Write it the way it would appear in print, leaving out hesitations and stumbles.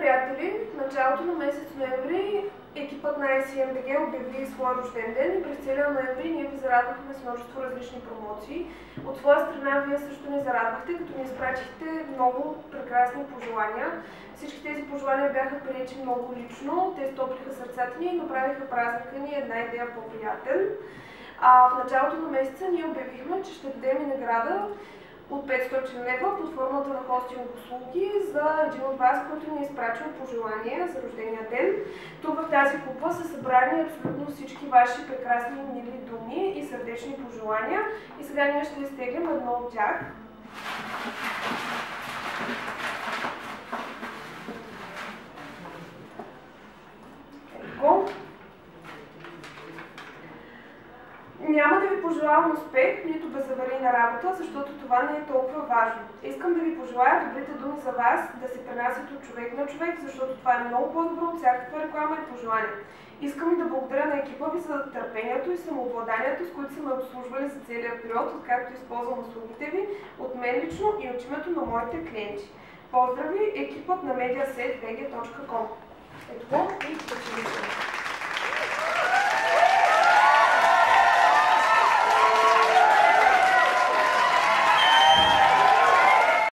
приятели! В началото на месец ноември екипът на ICMBG обяви своя рожден ден и през целия ноември ние ви зарадвахме с множество различни промоции. От своя страна вие също ни зарадвахте, като ни изпратихте много прекрасни пожелания. Всички тези пожелания бяха приети много лично, те стоплиха сърцата ни и направиха празника ни една идея по-приятен. В началото на месеца ние обявихме, че ще дадем и награда от 500 лева под формата на хостинг услуги за един от вас, който ни е изпратил пожелания за рождения ден. Тук в тази купа са събрани абсолютно всички ваши прекрасни мили думи и сърдечни пожелания. И сега ние ще изтеглим едно от тях. Няма да ви пожелавам успех, нито безаварийна работа, защото това не е толкова важно. Искам да ви пожелая добрите думи за вас да се пренасят от човек на човек, защото това е много по-добро от всякаква реклама и пожелания. Искам и да благодаря на екипа ви за търпението и самообладанието, с които са ме обслужвали за целия период, откакто използвам услугите ви, от мен лично и от името на моите клиенти. Поздрави, екипът на mediaset.bg.com. Ето го и почивайте.